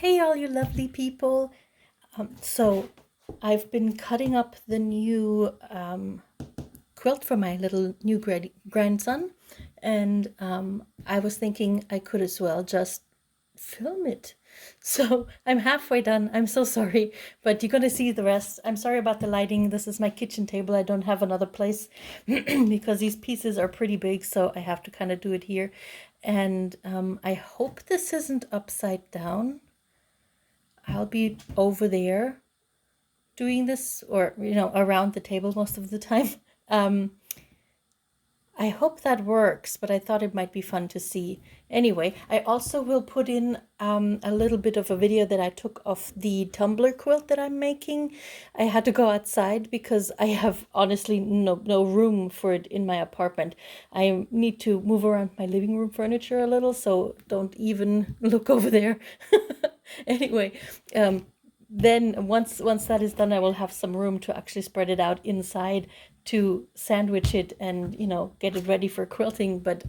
Hey, all you lovely people. So I've been cutting up the new quilt for my little new grandson, and I was thinking I could as well just film it. So I'm halfway done. I'm so sorry, but you're gonna see the rest. I'm sorry about the lighting. This is my kitchen table. I don't have another place because these pieces are pretty big, so I have to kind of do it here. And I hope this isn't upside down. I'll be over there doing this, or around the table most of the time. Um, I hope that works, but I thought it might be fun to see. Anyway, I also will put in a little bit of a video that I took of the tumbler quilt that I'm making. I had to go outside because I have honestly no room for it in my apartment. I need to move around my living room furniture a little, so don't even look over there. Anyway, then once that is done, I will have some room to actually spread it out inside to sandwich it and get it ready for quilting. But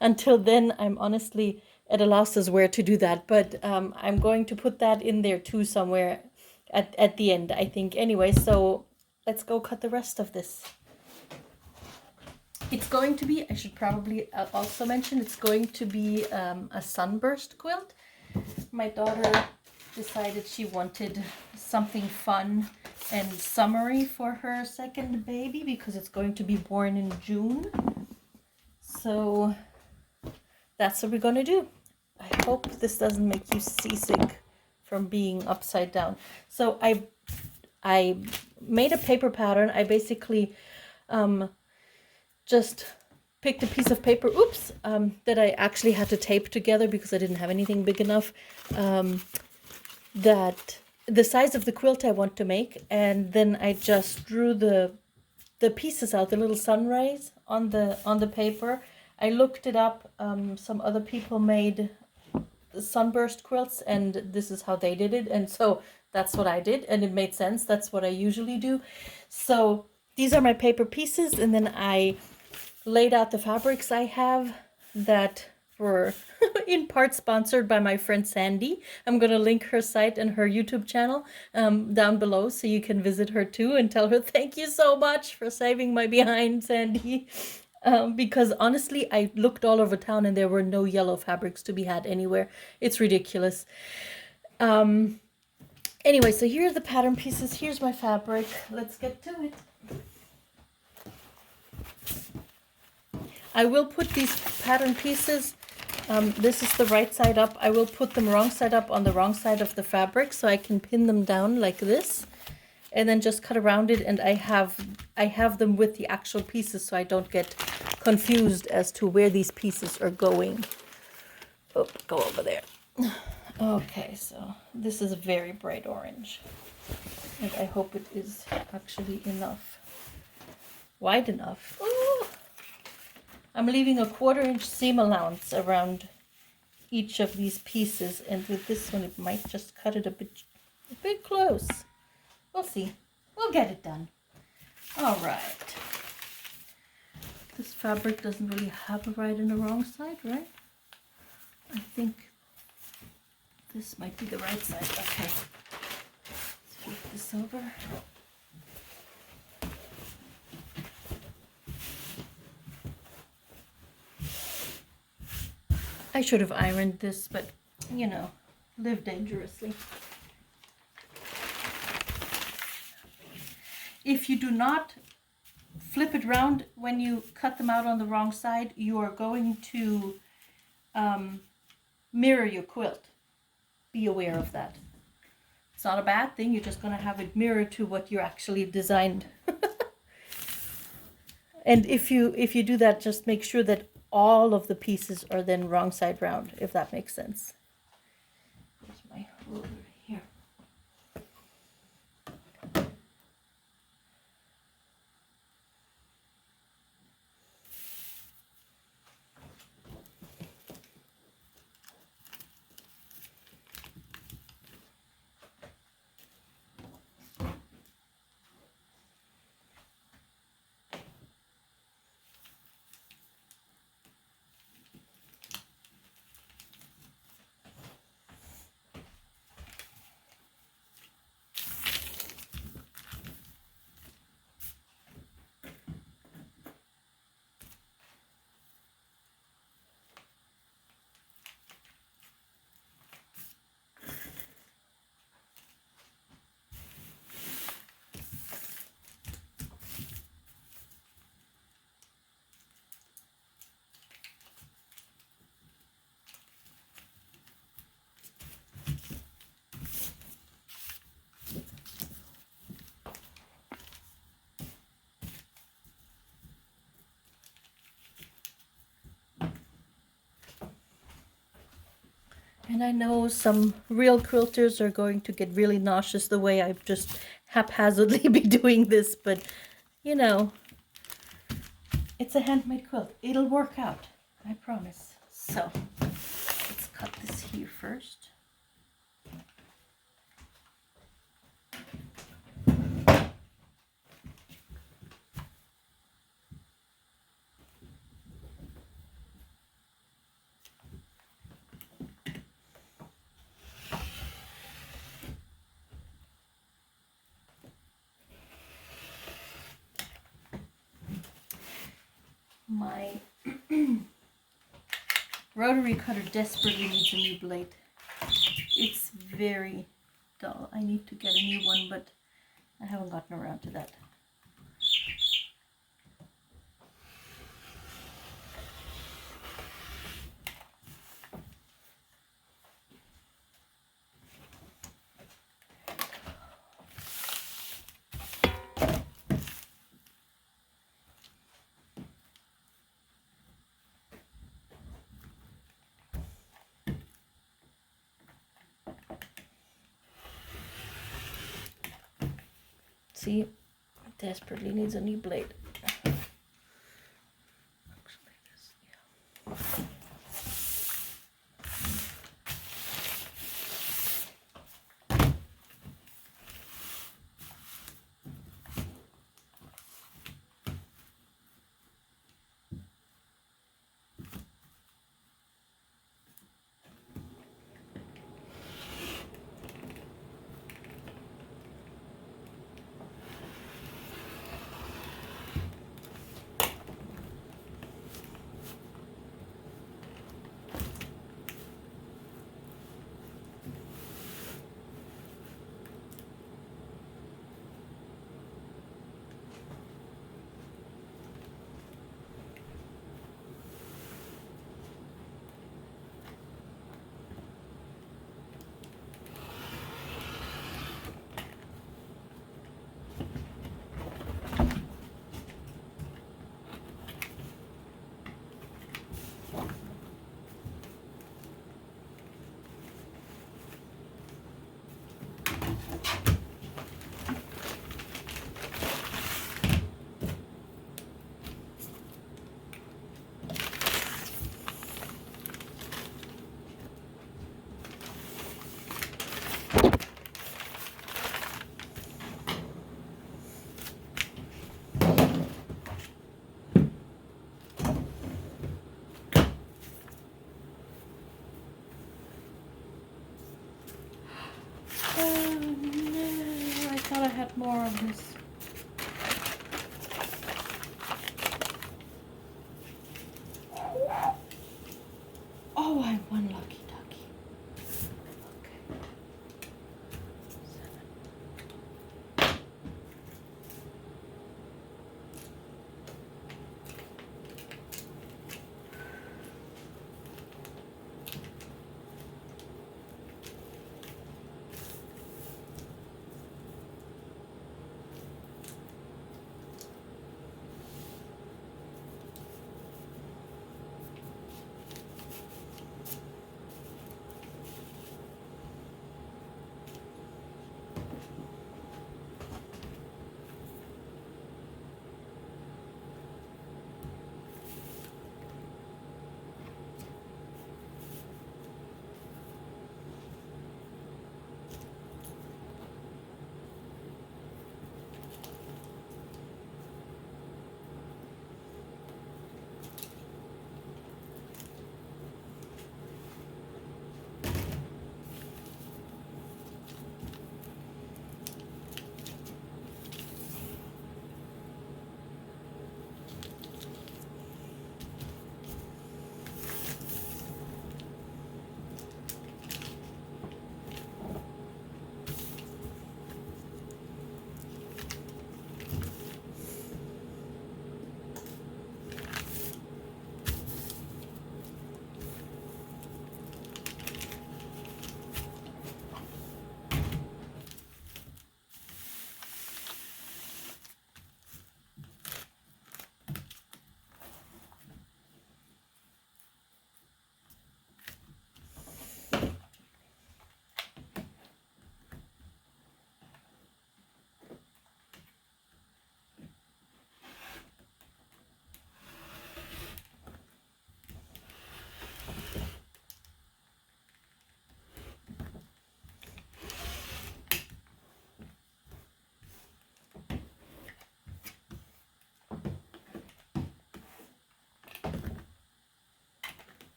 until then, I'm honestly at a loss as where to do that. But I'm going to put that in there too somewhere at the end, I think. Anyway, so let's go cut the rest of this. It's going to be, I should probably also mention, it's going to be a sunburst quilt. My daughter decided she wanted something fun and summery for her second baby because it's going to be born in June. So that's what we're going to do. I hope this doesn't make you seasick from being upside down. So I made a paper pattern. I basically just picked a piece of paper, that I actually had to tape together because I didn't have anything big enough. That the size of the quilt I want to make, and then I just drew the pieces out, the little sun rays on the paper. I looked it up. Some other people made sunburst quilts, and this is how they did it, and so that's what I did, and it made sense. That's what I usually do. So these are my paper pieces, and then I laid out the fabrics I have that were in part sponsored by my friend Sandy. I'm going to link her site and her YouTube channel down below so you can visit her too and tell her thank you so much for saving my behind, Sandy. Because honestly, I looked all over town and there were no yellow fabrics to be had anywhere. It's ridiculous. Anyway, so here are the pattern pieces. Here's my fabric. Let's get to it. I will put these pattern pieces, this is the right side up. I will put them wrong side up on the wrong side of the fabric so I can pin them down like this and then just cut around it. And I have them with the actual pieces so I don't get confused as to where these pieces are going. Oh, go over there. Okay, so this is a very bright orange. And I hope it is actually enough. Wide enough. Ooh. I'm leaving a 1/4 inch seam allowance around each of these pieces, and with this one it might just cut it a bit close. We'll see. We'll get it done. All right. This fabric doesn't really have a right and a wrong side, right? I think this might be the right side. Okay. Let's flip this over. I should have ironed this, but live dangerously. If you do not flip it around when you cut them out on the wrong side, you are going to mirror your quilt. Be aware of that. It's not a bad thing. You're just going to have it mirror to what you actually designed. And if you do that, just make sure that all of the pieces are then wrong side round, if that makes sense. Here's my ruler here. And I know some real quilters are going to get really nauseous the way I've just haphazardly be doing this, but you know, it's a handmade quilt. It'll work out, I promise. So let's cut this here first. My rotary cutter desperately needs a new blade. It's very dull. I need to get a new one, but I haven't gotten around to that. See, it desperately needs a new blade. Actually, this, yeah.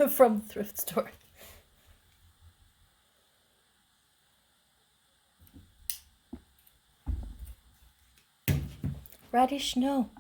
from thrift store. Radish, no.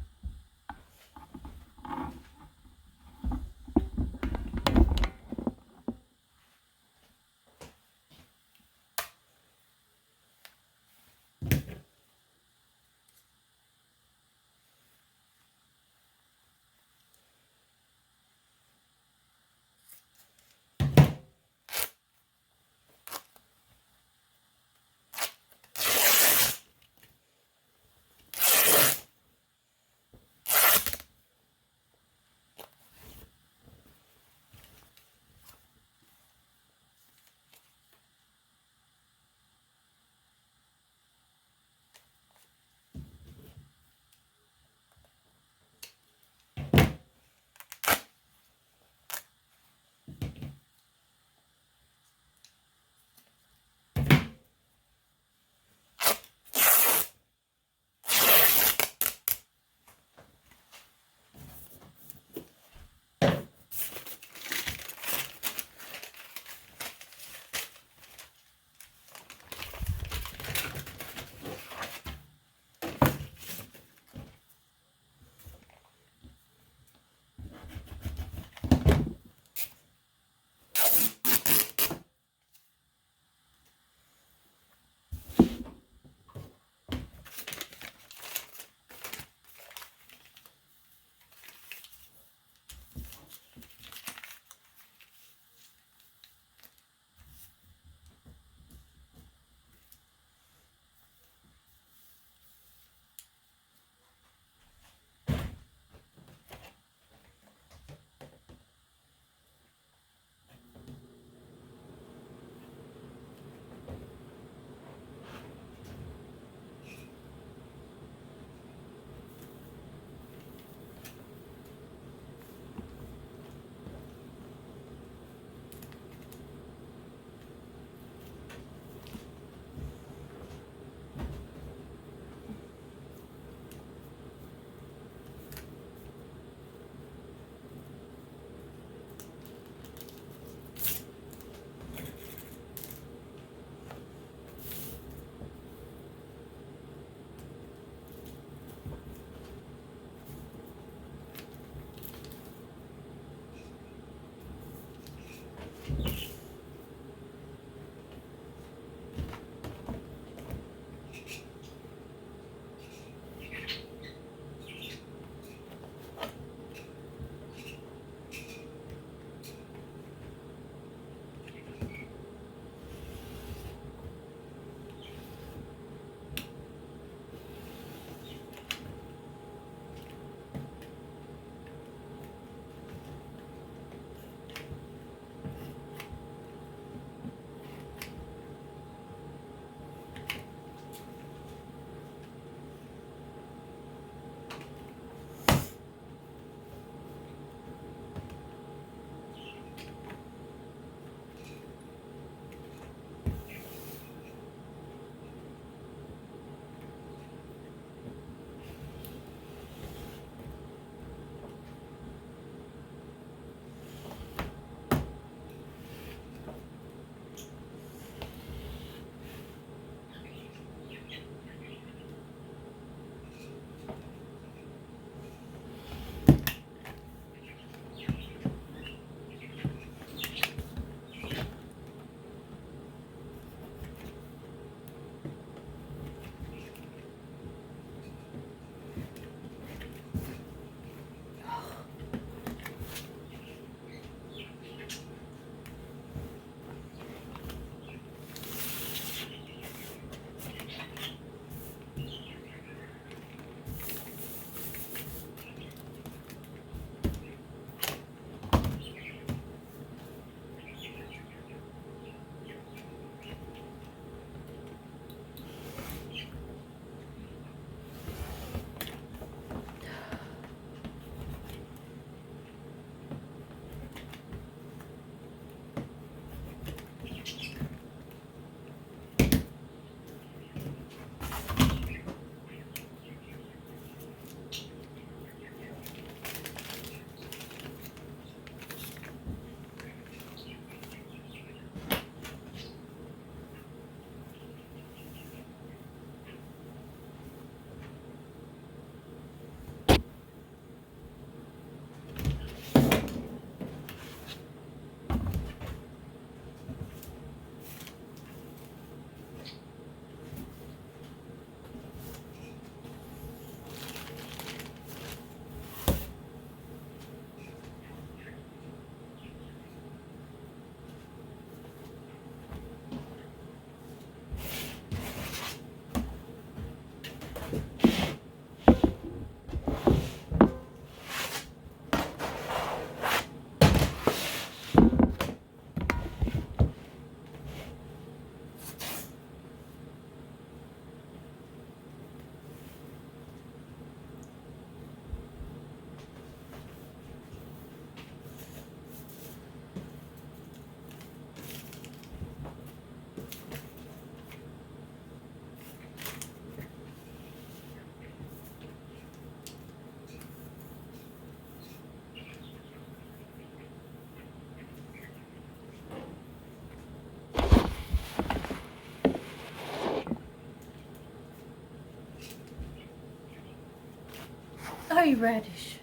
Hi, Radish.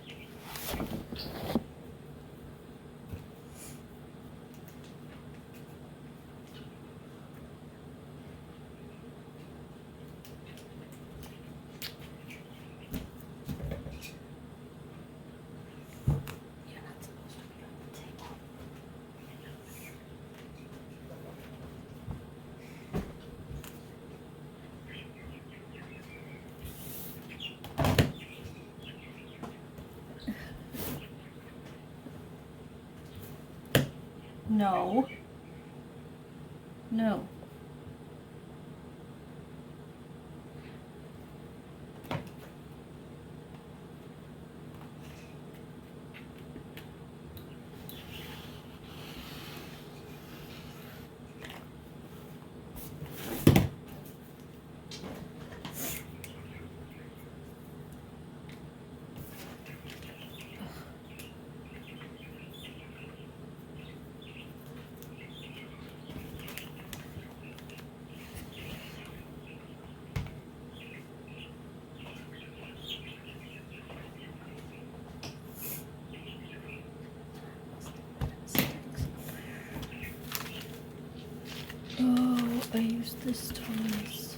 You're not supposed to be on the table. No. No. Oh, I use this twice.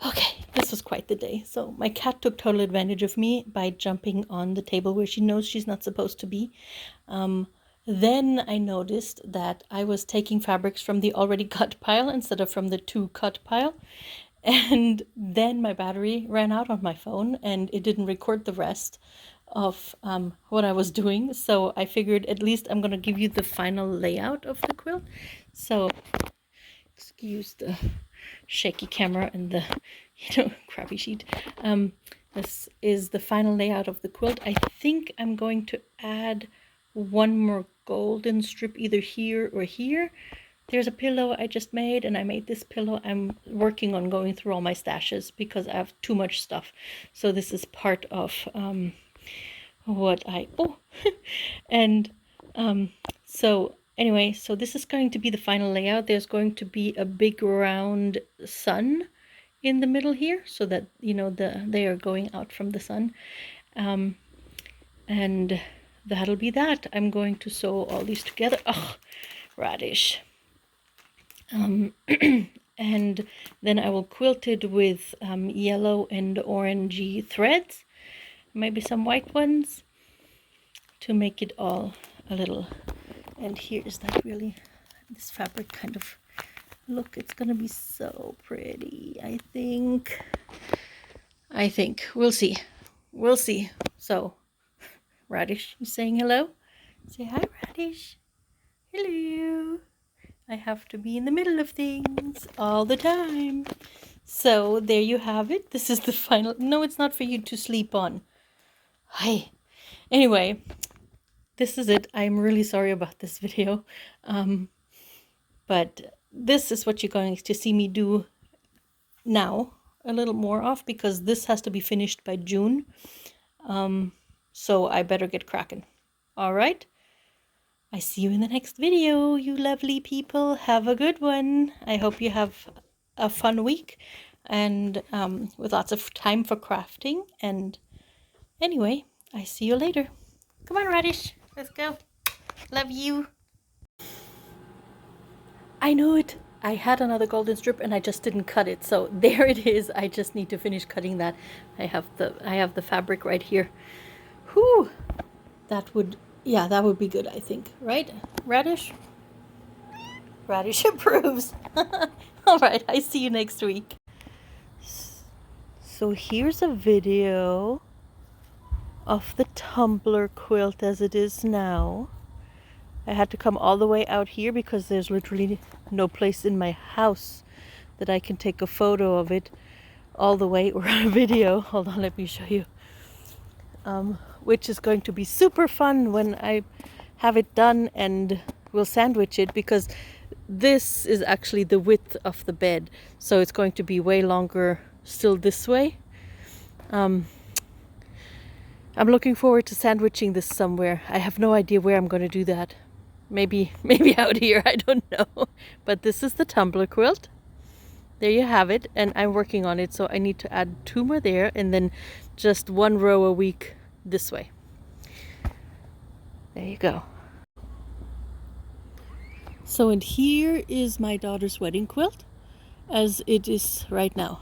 Okay, this was quite the day. So my cat took total advantage of me by jumping on the table where she knows she's not supposed to be. Then I noticed that I was taking fabrics from the already cut pile instead of from the to cut pile. And then my battery ran out on my phone and it didn't record the rest of what I was doing. So I figured at least I'm going to give you the final layout of the quilt. So excuse the shaky camera and the crappy sheet. This is the final layout of the quilt. I think I'm going to add one more golden strip either here or here. There's a pillow I just made, and I made this pillow. I'm working on going through all my stashes because I have too much stuff. So this is part of what I and so anyway, so this is going to be the final layout. There's going to be a big round sun in the middle here, so that they are going out from the sun, and that'll be that. I'm going to sew all these together. Oh, Radish. And then I will quilt it with yellow and orangey threads, maybe some white ones, to make it all a little. And here is that really, this fabric kind of look. It's gonna be so pretty. I think we'll see. So Radish, you saying hello? Say hi, Radish. Hello. I have to be in the middle of things all the time. So there you have it. This is the final. No, it's not for you to sleep on. Hi. Anyway, this is it. I'm really sorry about this video. But this is what you're going to see me do now, a little more of, because this has to be finished by June. So I better get cracking. All right. I see you in the next video, you lovely people. Have a good one. I hope you have a fun week and with lots of time for crafting. And anyway, I see you later. Come on, Radish. Let's go. Love you. I know it. I had another golden strip and I just didn't cut it. So there it is. I just need to finish cutting that. I have the fabric right here. Whew. That would be good, I think. Right? Radish? Radish approves. All right. I see you next week. So here's a video of the tumbler quilt as it is now. I had to come all the way out here because there's literally no place in my house that I can take a photo of it all the way or a video. Hold on, let me show you. Which is going to be super fun when I have it done, and we'll sandwich it because this is actually the width of the bed, so it's going to be way longer still this way. I'm looking forward to sandwiching this somewhere. I have no idea where I'm going to do that. Maybe out here, I don't know. But this is the tumbler quilt. There you have it, and I'm working on it, so I need to add 2 more there and then just 1 row a week this way. There you go. So, and here is my daughter's wedding quilt as it is right now.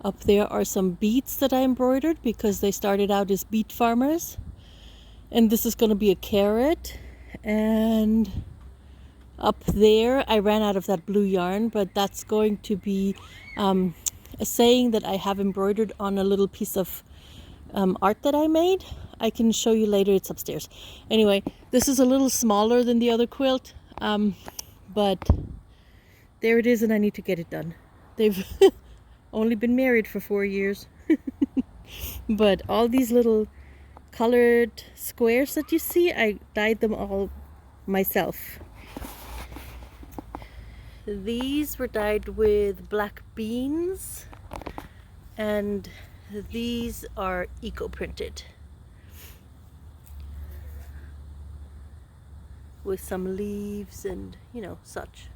Up there are some beets that I embroidered because they started out as beet farmers. And this is going to be a carrot. And up there, I ran out of that blue yarn, but that's going to be a saying that I have embroidered on a little piece of art that I made. I can show you later, it's upstairs. Anyway, this is a little smaller than the other quilt, but there it is, and I need to get it done. They've only been married for 4 years. But all these little colored squares that you see, I dyed them all myself. These were dyed with black beans, and these are eco-printed with some leaves and, you know, such.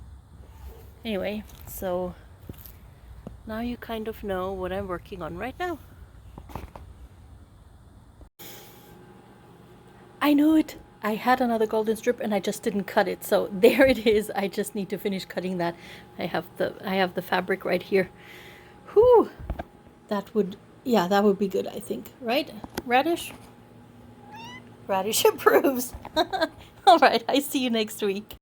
Anyway, so now you kind of know what I'm working on right now. I knew it! I had another golden strip and I just didn't cut it, so there it is. I just need to finish cutting that. I have the fabric right here. Whew! That would be good, I think. Right? Radish? Radish approves. All right, I see you next week.